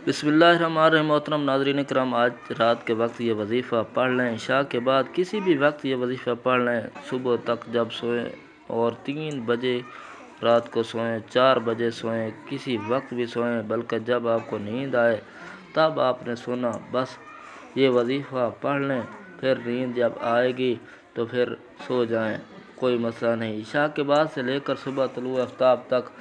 بسم اللہ الرحمن الرحیم۔ محترم ناظرین کرام، آج رات کے وقت یہ وظیفہ پڑھ لیں، عشاء کے بعد کسی بھی وقت یہ وظیفہ پڑھ لیں، صبح تک جب سوئیں اور 3 بجے رات کو سوئیں، 4 بجے سوئیں، کسی وقت بھی سوئیں، بلکہ جب آپ کو نیند آئے تب آپ نے سونا، بس یہ وظیفہ پڑھ لیں، پھر نیند جب آئے گی تو پھر سو جائیں، کوئی مسئلہ نہیں۔ عشاء کے بعد سے لے کر صبح طلوع آفتاب تک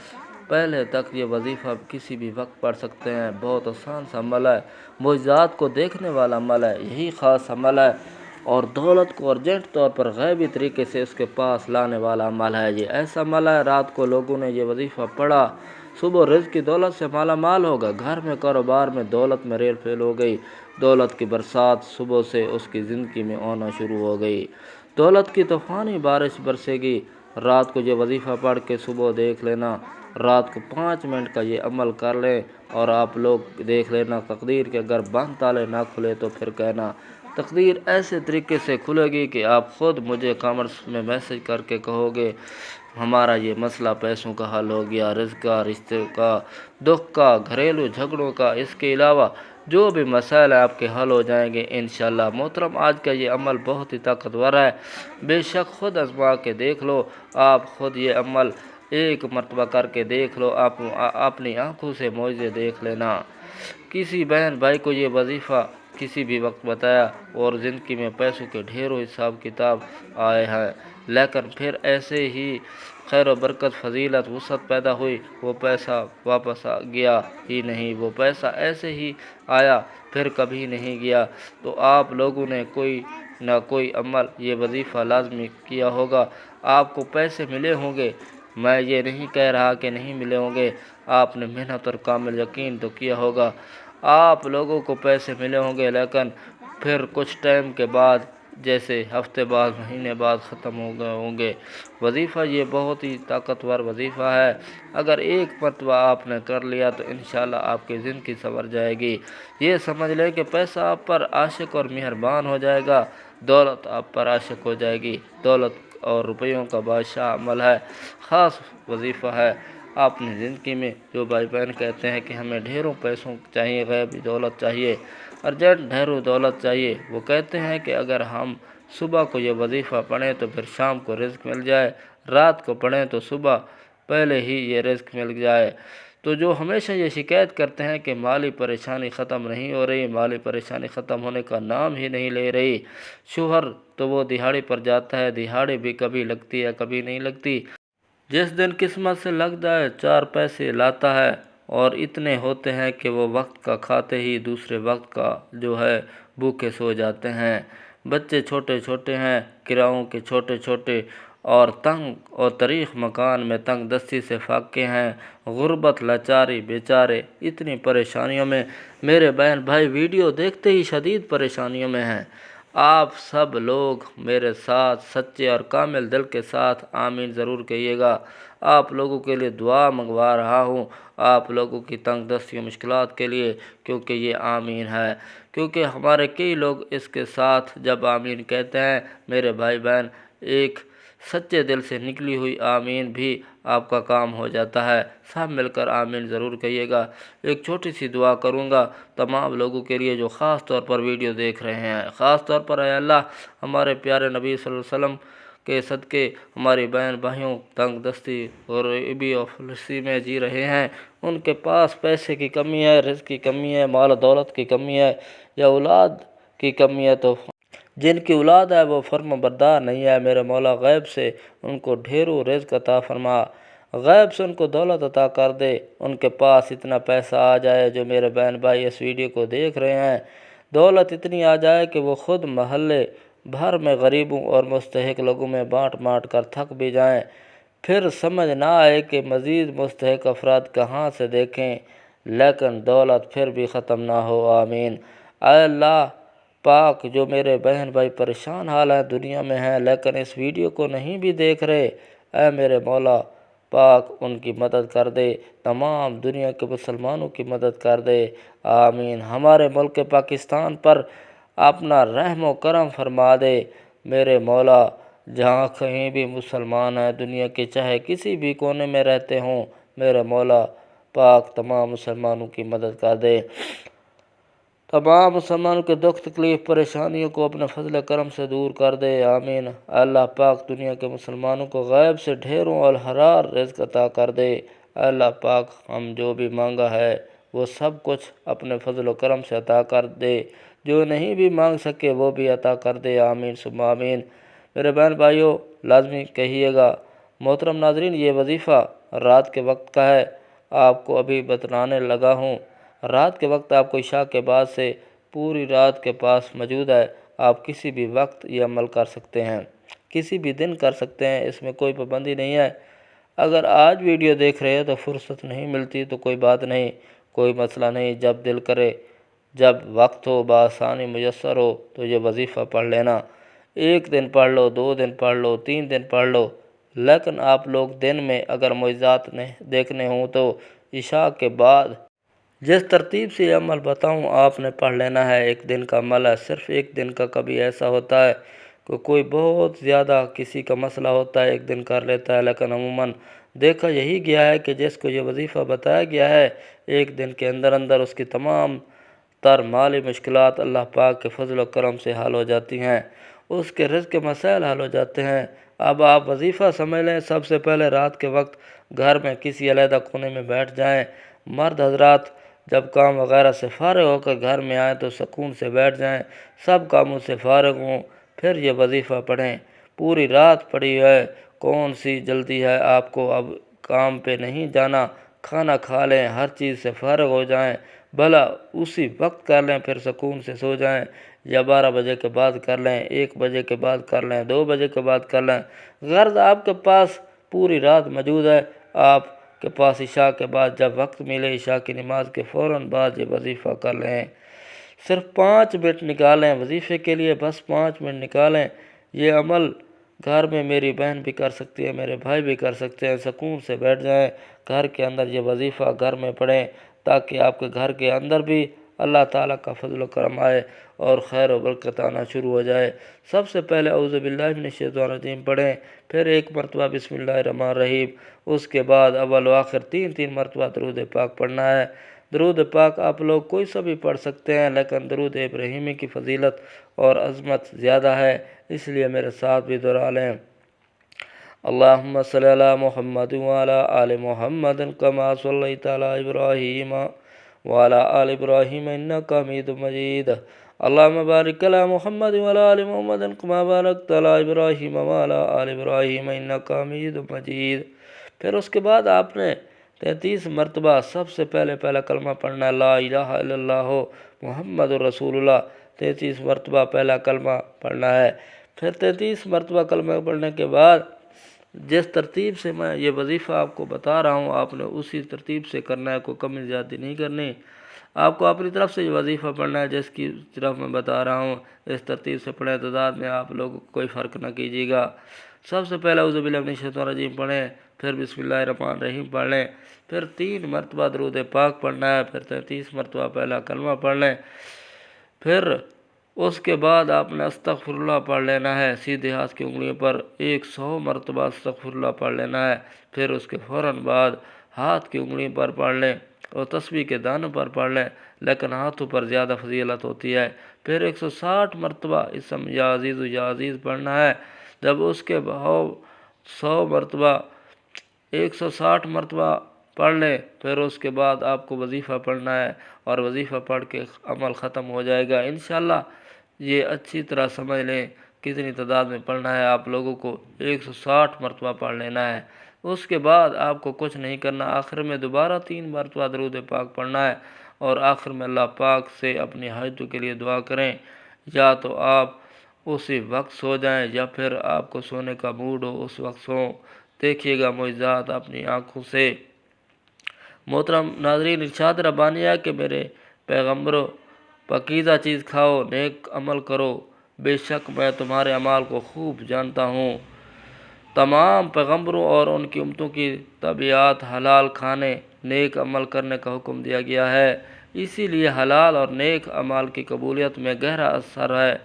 پہلے تک یہ وظیفہ کسی بھی وقت پڑھ سکتے ہیں۔ بہت آسان سا عمل ہے، معجزات کو دیکھنے والا عمل ہے، یہی خاص عمل ہے، اور دولت کو ارجنٹ طور پر غیبی طریقے سے اس کے پاس لانے والا عمل ہے۔ یہ ایسا عمل ہے، رات کو لوگوں نے یہ وظیفہ پڑھا، صبح رزق کی دولت سے مالا مال ہوگا، گھر میں کاروبار میں دولت میں ریل پھیل ہو گئی، دولت کی برسات صبح سے اس کی زندگی میں آنا شروع ہو گئی، دولت کی طوفانی بارش برسے گی۔ رات کو یہ وظیفہ پڑھ کے صبح دیکھ لینا، رات کو 5 منٹ کا یہ عمل کر لیں اور آپ لوگ دیکھ لینا تقدیر کے اگر بند تالے نہ کھلے تو پھر کہنا تقدیر ایسے طریقے سے کھلے گی کہ آپ خود مجھے کامنٹس میں میسج کر کے کہو گے ہمارا یہ مسئلہ پیسوں کا حل ہو گیا، رزق کا، رشتے کا، دکھ کا، گھریلو جھگڑوں کا، اس کے علاوہ جو بھی مسائل آپ کے حل ہو جائیں گے انشاءاللہ۔ محترم، آج کا یہ عمل بہت ہی طاقتور ہے، بے شک خود آزما کے دیکھ لو، آپ خود یہ عمل ایک مرتبہ کر کے دیکھ لو، آپ اپنی آنکھوں سے معجزے دیکھ لینا۔ کسی بہن بھائی کو یہ وظیفہ کسی بھی وقت بتایا اور زندگی میں پیسوں کے ڈھیروں حساب کتاب آئے ہیں، لیکن پھر ایسے ہی خیر و برکت، فضیلت، وسعت پیدا ہوئی، وہ پیسہ واپس گیا ہی نہیں، وہ پیسہ ایسے ہی آیا پھر کبھی نہیں گیا۔ تو آپ لوگوں نے کوئی نہ کوئی عمل، یہ وظیفہ لازمی کیا ہوگا، آپ کو پیسے ملے ہوں گے، میں یہ نہیں کہہ رہا کہ نہیں ملے ہوں گے، آپ نے محنت اور کامل یقین تو کیا ہوگا، آپ لوگوں کو پیسے ملے ہوں گے، لیکن پھر کچھ ٹائم کے بعد، جیسے ہفتے بعد، مہینے بعد ختم ہو گئے ہوں گے۔ وظیفہ یہ بہت ہی طاقتور وظیفہ ہے، اگر ایک مرتبہ آپ نے کر لیا تو انشاءاللہ آپ کی زندگی سنور جائے گی۔ یہ سمجھ لیں کہ پیسہ آپ پر عاشق اور مہربان ہو جائے گا، دولت آپ پر عاشق ہو جائے گی۔ دولت اور روپیوں کا بادشاہ عمل ہے، خاص وظیفہ ہے۔ اپنی زندگی میں جو بھائی بہن کہتے ہیں کہ ہمیں ڈھیروں پیسوں چاہیے، غیبی دولت چاہیے، ارجنٹ ڈھیروں دولت چاہیے، وہ کہتے ہیں کہ اگر ہم صبح کو یہ وظیفہ پڑھیں تو پھر شام کو رزق مل جائے، رات کو پڑھیں تو صبح پہلے ہی یہ رزق مل جائے۔ تو جو ہمیشہ یہ شکایت کرتے ہیں کہ مالی پریشانی ختم نہیں ہو رہی، مالی پریشانی ختم ہونے کا نام ہی نہیں لے رہی، شوہر تو وہ دہاڑی پر جاتا ہے، دہاڑی بھی کبھی لگتی ہے کبھی نہیں لگتی، جس دن قسمت سے لگ جائے 4 پیسے لاتا ہے، اور اتنے ہوتے ہیں کہ وہ وقت کا کھاتے ہی دوسرے وقت کا جو ہے بھوکے سو جاتے ہیں۔ بچے چھوٹے چھوٹے ہیں، کرایوں کے چھوٹے چھوٹے، اور تنگ اور تریخ مکان میں تنگ دستی سے فاقے ہیں، غربت، لاچاری، بیچارے اتنی پریشانیوں میں، میرے بہن بھائی ویڈیو دیکھتے ہی شدید پریشانیوں میں ہیں۔ آپ سب لوگ میرے ساتھ سچے اور کامل دل کے ساتھ آمین ضرور کہیے گا۔ آپ لوگوں کے لیے دعا منگوا رہا ہوں، آپ لوگوں کی تنگ دستی و مشکلات کے لیے، کیونکہ یہ آمین ہے، کیونکہ ہمارے کئی لوگ اس کے ساتھ جب آمین کہتے ہیں میرے بھائی بہن، ایک سچے دل سے نکلی ہوئی آمین بھی آپ کا کام ہو جاتا ہے۔ سب مل کر آمین ضرور کہیے گا۔ ایک چھوٹی سی دعا کروں گا تمام لوگوں کے لیے جو خاص طور پر ویڈیو دیکھ رہے ہیں، خاص طور پر اے اللہ ہمارے پیارے نبی صلی اللہ علیہ وسلم کے صدقے ہماری بہن بھائیوں تنگ دستی اور غریبی اور فلسی میں جی رہے ہیں، ان کے پاس پیسے کی کمی ہے، رزق کی کمی ہے، مال و دولت کی کمی ہے، یا اولاد کی کمی ہے، تو جن کی اولاد ہے وہ فرما بردار نہیں ہے، میرے مولا غیب سے ان کو ڈھیروں رزق عطا فرما، غیب سے ان کو دولت عطا کر دے، ان کے پاس اتنا پیسہ آ جائے جو میرے بہن بھائی اس ویڈیو کو دیکھ رہے ہیں، دولت اتنی آ جائے کہ وہ خود محلے بھر میں غریبوں اور مستحق لوگوں میں بانٹ بانٹ کر تھک بھی جائیں، پھر سمجھ نہ آئے کہ مزید مستحق افراد کہاں سے دیکھیں، لیکن دولت پھر بھی ختم نہ ہو، آمین۔ اے اللہ پاک، جو میرے بہن بھائی پریشان حال ہیں، دنیا میں ہیں لیکن اس ویڈیو کو نہیں بھی دیکھ رہے، اے میرے مولا پاک ان کی مدد کر دے، تمام دنیا کے مسلمانوں کی مدد کر دے، آمین۔ ہمارے ملک پاکستان پر اپنا رحم و کرم فرما دے، میرے مولا، جہاں کہیں بھی مسلمان ہیں دنیا کے، چاہے کسی بھی کونے میں رہتے ہوں، میرے مولا پاک تمام مسلمانوں کی مدد کر دے، تمام مسلمانوں کے دکھ تکلیف پریشانیوں کو اپنے فضل کرم سے دور کر دے، آمین۔ اللہ پاک دنیا کے مسلمانوں کو غیب سے ڈھیروں اور حرار رزق عطا کر دے۔ اللہ پاک ہم جو بھی مانگا ہے وہ سب کچھ اپنے فضل و کرم سے عطا کر دے، جو نہیں بھی مانگ سکے وہ بھی عطا کر دے، آمین ثم آمین۔ میرے بہن بھائیوں، لازمی کہیے گا۔ محترم ناظرین، یہ وظیفہ رات کے وقت کا ہے، آپ کو ابھی بتلانے لگا ہوں۔ رات کے وقت آپ کو عشاء کے بعد سے پوری رات کے پاس موجود ہے، آپ کسی بھی وقت یہ عمل کر سکتے ہیں، کسی بھی دن کر سکتے ہیں، اس میں کوئی پابندی نہیں ہے۔ اگر آج ویڈیو دیکھ رہے ہیں تو فرصت نہیں ملتی تو کوئی بات نہیں، کوئی مسئلہ نہیں، جب دل کرے، جب وقت ہو، بآسانی میسر ہو تو یہ وظیفہ پڑھ لینا۔ 1 دن پڑھ لو، 2 دن پڑھ لو، 3 دن پڑھ لو، لیکن آپ لوگ دن میں اگر معجزات دیکھنے ہوں تو عشاء کے بعد جس ترتیب سے یہ عمل بتاؤں آپ نے پڑھ لینا ہے۔ 1 دن کا عمل ہے، صرف 1 دن کا۔ کبھی ایسا ہوتا ہے کہ کوئی بہت زیادہ کسی کا مسئلہ ہوتا ہے 1 دن کر لیتا ہے، لیکن عموماً دیکھا یہی گیا ہے کہ جس کو یہ وظیفہ بتایا گیا ہے 1 دن کے اندر اندر اس کی تمام تر مالی مشکلات اللہ پاک کے فضل و کرم سے حل ہو جاتی ہیں، اس کے رزق کے مسائل حل ہو جاتے ہیں۔ اب آپ وظیفہ سمجھ لیں، سب سے پہلے رات کے وقت گھر میں کسی علیحدہ کونے میں بیٹھ جائیں۔ مرد حضرات جب کام وغیرہ سے فارغ ہو کر گھر میں آئیں تو سکون سے بیٹھ جائیں، سب کاموں سے فارغ ہوں، پھر یہ وظیفہ پڑھیں۔ پوری رات پڑھی ہے، کون سی جلدی ہے آپ کو، اب کام پہ نہیں جانا، کھانا کھا لیں، ہر چیز سے فارغ ہو جائیں، بھلا اسی وقت کر لیں، پھر سکون سے سو جائیں، یا 12 بجے کے بعد کر لیں، 1 بجے کے بعد کر لیں، 2 بجے کے بعد کر لیں، غرض آپ کے پاس پوری رات موجود ہے۔ آپ کے پاس عشاء کے بعد جب وقت ملے، عشاء کی نماز کے فوراً بعد یہ وظیفہ کر لیں۔ صرف 5 منٹ نکالیں وظیفے کے لیے، بس 5 منٹ نکالیں۔ یہ عمل گھر میں میری بہن بھی کر سکتی ہے، میرے بھائی بھی کر سکتے ہیں، سکون سے بیٹھ جائیں، گھر کے اندر یہ وظیفہ گھر میں پڑھیں، تاکہ آپ کے گھر کے اندر بھی اللہ تعالیٰ کا فضل و کرم آئے اور خیر و برکت آنا شروع ہو جائے۔ سب سے پہلے اعوذ باللہ من الشیطان الرجیم پڑھیں، پھر 1 مرتبہ بسم اللہ الرحمن الرحیم، اس کے بعد اول و آخر 3 مرتبہ درود پاک پڑھنا ہے۔ درود پاک آپ لوگ کوئی سا بھی پڑھ سکتے ہیں، لیکن درود ابراہیمی کی فضیلت اور عظمت زیادہ ہے، اس لیے میرے ساتھ بھی دہرا لیں۔ اللہم صلی علی محمد وعلی آل محمد کما صلیت علی ابراہیم وعلی آل ابراہیم انک حمید مجید۔ اللہم بارک علی محمد وعلی آل محمد کما بارکت علی ابراہیم وعلی آل ابراہیم انک حمید مجید۔ پھر اس کے بعد آپ نے 33 مرتبہ سب سے پہلا کلمہ پڑھنا ہے، لا الہ الا اللہ محمد رسول اللہ۔ 33 مرتبہ پہلا کلمہ پڑھنا ہے۔ پھر 33 مرتبہ کلمہ پڑھنے کے بعد جس ترتیب سے میں یہ وظیفہ آپ کو بتا رہا ہوں آپ نے اسی ترتیب سے کرنا ہے، کوئی کمی زیادتی نہیں کرنی۔ آپ کو اپنی طرف سے یہ وظیفہ پڑھنا ہے جس کی طرف میں بتا رہا ہوں، اس ترتیب سے پڑھیں، تعداد میں آپ لوگ کوئی فرق نہ کیجیے گا۔ سب سے پہلے اعوذ باللہ من الشیطان الرجیم پڑھیں، پھر بسم اللہ الرحمن الرحیم پڑھ لیں، پھر 3 مرتبہ درود پاک پڑھنا ہے، پھر 33 مرتبہ پہلا کلمہ پڑھ لیں، پھر اس کے بعد آپ نے استغفر اللہ پڑھ لینا ہے، سیدھے ہاتھ کی انگلیوں پر 100 مرتبہ استغفر اللہ پڑھ لینا ہے، پھر اس کے فوراً بعد ہاتھ کی انگلیوں پر پڑھ لیں اور تسبیح کے دانوں پر پڑھ لیں، لیکن ہاتھوں پر زیادہ فضیلت ہوتی ہے۔ پھر 160 مرتبہ اسم یا عزیز یا عزیز پڑھنا ہے، جب اس کے بعد 100 مرتبہ 160 مرتبہ پڑھ لیں، پھر اس کے بعد آپ کو وظیفہ پڑھنا ہے اور وظیفہ پڑھ کے عمل ختم ہو جائے گا انشاءاللہ۔ یہ اچھی طرح سمجھ لیں کتنی تعداد میں پڑھنا ہے، آپ لوگوں کو 160 مرتبہ پڑھ لینا ہے۔ اس کے بعد آپ کو کچھ نہیں کرنا، آخر میں دوبارہ 3 مرتبہ درود پاک پڑھنا ہے اور آخر میں اللہ پاک سے اپنی حاجتوں کے لیے دعا کریں، یا تو آپ اسی وقت سو جائیں یا پھر آپ کو سونے کا موڈ ہو اس وقت سویں، دیکھیے گا معجزات اپنی آنکھوں سے۔ محترم ناظرین، ارشاد ربانی ہے کہ میرے پیغمبروں، پاکیزہ چیز کھاؤ، نیک عمل کرو، بے شک میں تمہارے اعمال کو خوب جانتا ہوں۔ تمام پیغمبروں اور ان کی امتوں کی طبیعت حلال کھانے، نیک عمل کرنے کا حکم دیا گیا ہے، اسی لیے حلال اور نیک عمل کی قبولیت میں گہرا اثر ہے۔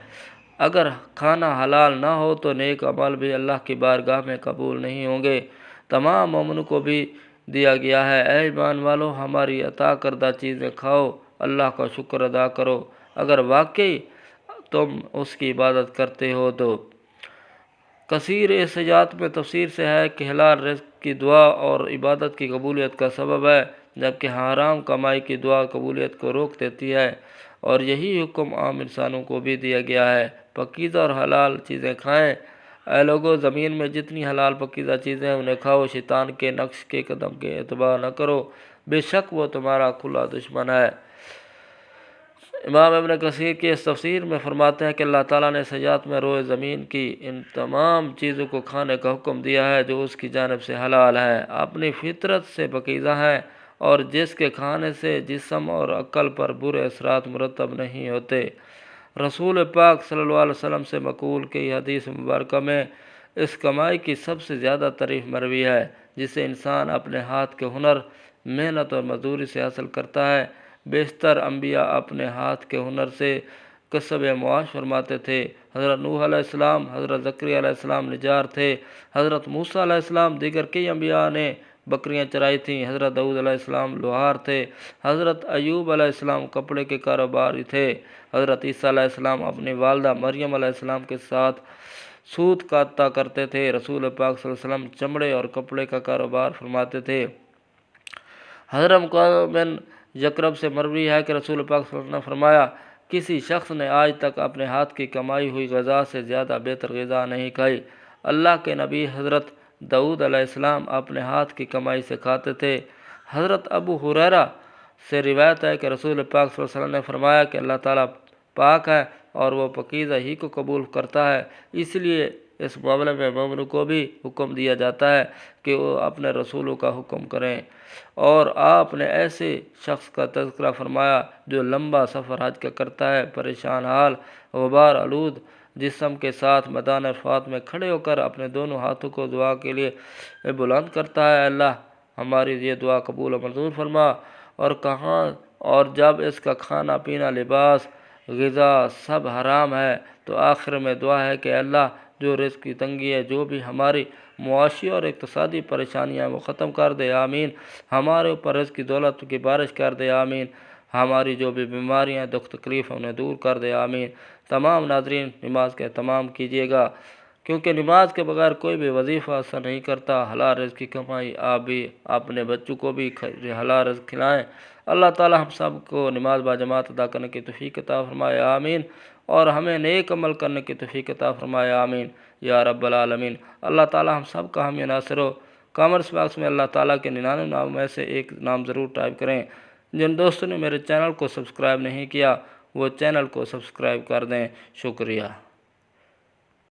اگر کھانا حلال نہ ہو تو نیک عمل بھی اللہ کی بارگاہ میں قبول نہیں ہوں گے۔ تمام مومنوں کو بھی دیا گیا ہے۔ اے ایمان والو، ہماری عطا کردہ چیزیں کھاؤ، اللہ کا شکر ادا کرو، اگر واقعی تم اس کی عبادت کرتے ہو تو۔ کثیر احتجاجات میں تفسیر سے ہے کہ حلال رزق کی دعا اور عبادت کی قبولیت کا سبب ہے، جبکہ حرام کمائی کی دعا قبولیت کو روک دیتی ہے، اور یہی حکم عام انسانوں کو بھی دیا گیا ہے۔ پاکیزہ اور حلال چیزیں کھائیں۔ اے لوگو، زمین میں جتنی حلال پاکیزہ چیزیں ہیں انہیں کھاؤ، شیطان کے نقش کے قدم کے اتباع نہ کرو، بے شک وہ تمہارا کھلا دشمن ہے۔ امام ابن کثیر کی اس تفسیر میں فرماتے ہیں کہ اللہ تعالیٰ نے سجاد میں روئے زمین کی ان تمام چیزوں کو کھانے کا حکم دیا ہے جو اس کی جانب سے حلال ہے، اپنی فطرت سے پاکیزہ ہیں، اور جس کے کھانے سے جسم اور عقل پر برے اثرات مرتب نہیں ہوتے۔ رسول پاک صلی اللہ علیہ وسلم سے مقول کی حدیث مبارکہ میں اس کمائی کی سب سے زیادہ تعریف مروی ہے جسے انسان اپنے ہاتھ کے ہنر، محنت اور مزدوری سے حاصل کرتا ہے۔ بیشتر انبیاء اپنے ہاتھ کے ہنر سے کسب معاش فرماتے تھے۔ حضرت نوح علیہ السلام، حضرت زکریا علیہ السلام نجار تھے، حضرت موسیٰ علیہ السلام، دیگر کئی انبیاء نے بکریاں چرائی تھیں، حضرت داؤد علیہ السلام لوہار تھے، حضرت ایوب علیہ السلام کپڑے کے کاروباری تھے، حضرت عیسیٰ علیہ السلام اپنی والدہ مریم علیہ السلام کے ساتھ سود کاتا کرتے تھے، رسول پاک صلی اللہ علیہ وسلم چمڑے اور کپڑے کا کاروبار فرماتے تھے۔ حضرت مقدم بن یکرب سے مروی ہے کہ رسول پاک صلی اللہ علیہ وسلم نے فرمایا، کسی شخص نے آج تک اپنے ہاتھ کی کمائی ہوئی غذا سے زیادہ بہتر غذا نہیں کھائی۔ اللہ کے نبی حضرت داؤد علیہ السلام اپنے ہاتھ کی کمائی سے کھاتے تھے۔ حضرت ابو ہریرہ سے روایت ہے کہ رسول پاک صلی اللہ علیہ وسلم نے فرمایا کہ اللہ تعالیٰ پاک ہے اور وہ پاکیزہ ہی کو قبول کرتا ہے، اس لیے اس معاملے میں مومنوں کو بھی حکم دیا جاتا ہے کہ وہ اپنے رسولوں کا حکم کریں۔ اور آپ نے ایسے شخص کا تذکرہ فرمایا جو لمبا سفر حج کا کرتا ہے، پریشان حال، غبار آلود جسم کے ساتھ میدان عرفات میں کھڑے ہو کر اپنے دونوں ہاتھوں کو دعا کے لیے بلند کرتا ہے، اللہ ہماری یہ دعا قبول و منظور فرما۔ اور جب اس کا کھانا پینا، لباس، غذا سب حرام ہے تو آخر میں دعا ہے کہ اللہ جو رزق کی تنگی ہے، جو بھی ہماری معاشی اور اقتصادی پریشانیاں وہ ختم کر دے، آمین۔ ہمارے اوپر رزق کی دولت کی بارش کر دے، آمین۔ ہماری جو بھی بیماریاں، دکھ تکلیف انہیں دور کر دے، آمین۔ تمام ناظرین نماز کا اہتمام کیجیے گا، کیونکہ نماز کے بغیر کوئی بھی وظیفہ اثر نہیں کرتا۔ حلال رزق کی کمائی، آپ بھی اپنے بچوں کو بھی حلال رزق کھلائیں۔ اللہ تعالیٰ ہم سب کو نماز باجماعت ادا کرنے کی توفیق عطا فرمائے، آمین، اور ہمیں نیک عمل کرنے کی توفیق عطا فرمائے، آمین یا رب العالمین۔ اللہ تعالیٰ ہم سب کا حامی ناصر ہو۔ کامنٹس باکس میں اللہ تعالیٰ کے 99 نام میں سے ایک نام ضرور ٹائپ کریں۔ جن دوستوں نے میرے چینل کو سبسکرائب نہیں کیا وہ چینل کو سبسکرائب کر دیں، شکریہ۔